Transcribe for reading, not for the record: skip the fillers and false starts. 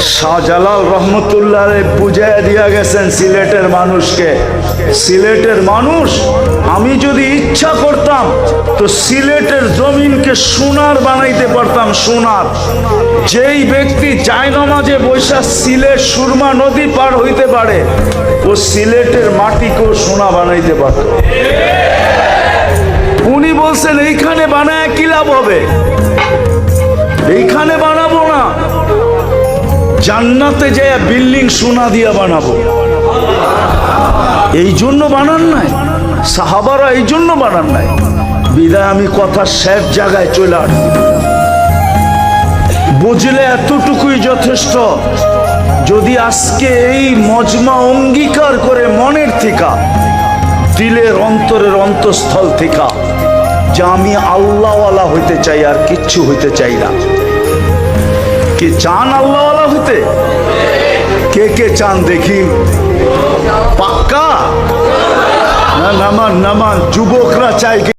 শাহজালাল রহমতুল্লাহ বুঝাই দিয়া গেছেন সিলেটের মানুষকে, সিলেটের মানুষ, আমি যদি ইচ্ছা করতাম তো সিলেটের জমিনকে সোনার বানাইতে পারতাম, সোনার। যেই ব্যক্তি জায়নামাজে বৈশা সিলেট সুরমা নদী পার হইতে পারে, ও সিলেটের মাটিকেও সোনা বানাইতে পারত। উনি বলছেন এইখানে বানায় কি লাভ হবে, এইখানে বানাবো না, জান্নাতে যায় বিল্ডিং সোনা দিয়া বানাবো। এই জন্য বানান নাই সাহাবারা, এই জন্য বানান নাই। বিদায় আমি কথা শেষ জায়গায় চলে আসছি, বুঝলে এতটুকুই যথেষ্ট। যদি আজকে এই মজমা অঙ্গীকার করে মনের থেকে, দিলের অন্তরের অন্তঃস্থল থেকে, যে আমি আল্লাহওয়ালা হইতে চাই আর কিচ্ছু হইতে চাই না। কে চান আল্লাহওয়ালা হইতে? কে কে চান দেখি? পাক্কা? না নামান নামান, যুবকরা চাই।